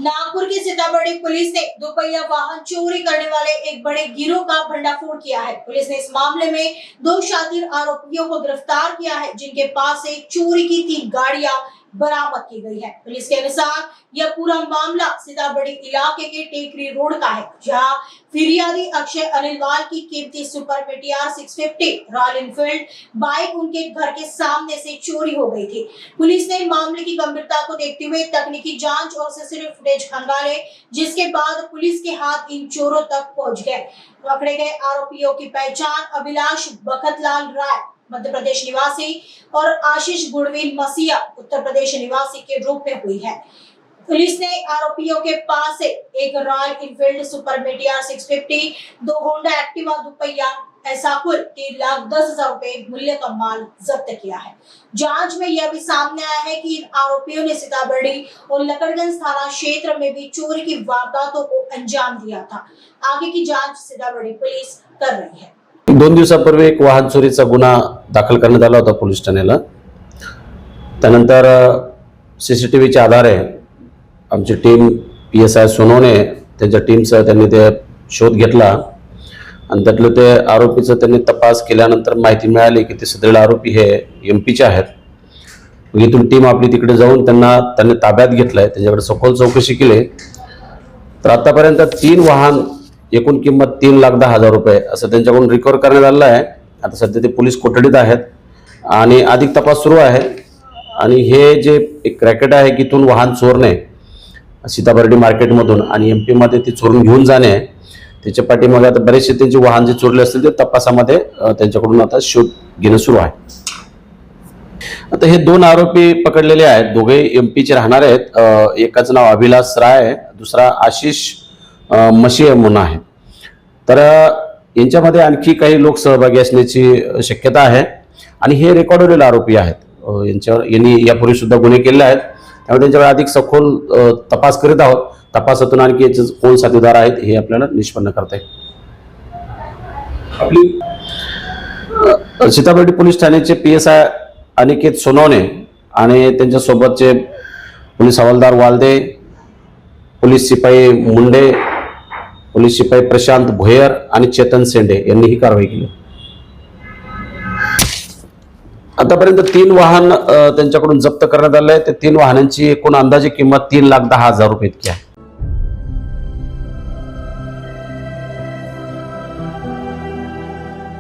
नागपुर की सीतामढ़ी पुलिस ने दोपहिया वाहन चोरी करने वाले एक बड़े गिरोह का भंडाफोड़ किया है। पुलिस ने इस मामले में 2 शातिर आरोपियों को गिरफ्तार किया है, जिनके पास से चोरी की 3 गाड़ियां बरामद की गई है। पुलिस के अनुसार यह पूरा मामला सीतामढ़ी इलाके के टेकरी रोड का है, जहां फिरियादी अक्षय अनिलवाल की कीमती super Meteor 650 royal Enfield bike उनके घर के सामने से चोरी हो गई थी। पुलिस ने मामले की गंभीरता को देखते हुए तकनीकी जांच और सीसीटीवी फुटेज खंगाले, जिसके बाद पुलिस के हाथ इन चोरों तक पहुंच गए। पकड़े गए आरोपियों की पहचान अभिलाष बखतलाल राय मध्य प्रदेश निवासी और आशीष गुणवीन मसीहा उत्तर प्रदेश निवासी के रूप में हुई है। पुलिस ने आरोपियों के पास से एक Royal Enfield Super Meteor 650, 2 Honda Activa दुपहिया ऐसा कुल 3,10,000 रुपए मूल्य का माल जब्त किया है। जांच में यह भी सामने आया है कि इन आरोपियों ने सीतामढ़ी और लकड़गंज थाना क्षेत्र में भी चोरी की वारदातों को अंजाम दिया था। आगे की जांच सीतामढ़ी पुलिस कर रही है। 2 दिवसापूर्वी एक वाहन चोरीचा गुन्हा दाखल करण्यात आला होता पोलीस ठाण्याला। त्यानंतर सीसीटीव्हीच्या आधारे आमची टीम PSI सोनवणे त्यांच्या टीमसह त्यांनी ते शोध घेतला आणि त्यातले ते आरोपीचं त्यांनी तपास केल्यानंतर माहिती मिळाली की ते सदरील आरोपी हे MP चे आहेत। मग इथून टीम आपली तिकडे जाऊन त्यांनी ताब्यात घेतलंय, त्यांच्याकडे सखोल चौकशी केली। तर आतापर्यंत 3 वाहन एकूण किंमत 3,10,000 रुपये असं त्यांच्याकडून रिकव्हर करण्यात आलेलं आहे। आता सध्या ते पोलीस कोठडीत आहेत आणि अधिक तपास सुरू आहे। आणि हे जे एक रॅकेट आहे की इथून वाहन चोरणे सीताबर्डी मार्केटमधून आणि MP मध्ये ते चोरून घेऊन जाणे, त्याच्या पाठीमागे आता बरेचसे त्यांचे वाहन जे चोरले असतील ते तपासामध्ये त्यांच्याकडून आता शोध घेणं सुरू आहे। आता हे 2 आरोपी पकडलेले आहेत, दोघे MP चे राहणार आहेत। एकाचं नाव अभिलाष राय आहे, दुसरा आशीष मसीहा म्हणून आहे। तर यांच्यामध्ये आणखी काही लोक सहभागी असण्याची शक्यता आहे आणि हे रेकॉर्डेड आरोपी आहेत। यांनी यापूर्वी सुद्धा गुन्हे केले आहेत, त्यामुळे त्यांच्यावर अधिक सखोल तपास करीत आहोत। तपासातून आणखी याचे कोण साथीदार आहेत हे आपल्याला निष्पन्न करता येईल। आपली सीताबर्डी पोलीस ठाण्याचे PSI अनिकेत सोनवणे आणि त्यांच्या सोबतचे पोलीस हवालदार वालदे, पोलीस शिपाई मुंडे, पोलीस शिपाई प्रशांत भोयर आणि चेतन सेंडे यांनी ही कारवाई केली। आतापर्यंत 3 वाहन त्यांच्याकडून जप्त करण्यात आले। ते 3 वाहनांची एकूण अंदाजे किंमत 3,10,000 रुपये इतकी आहे।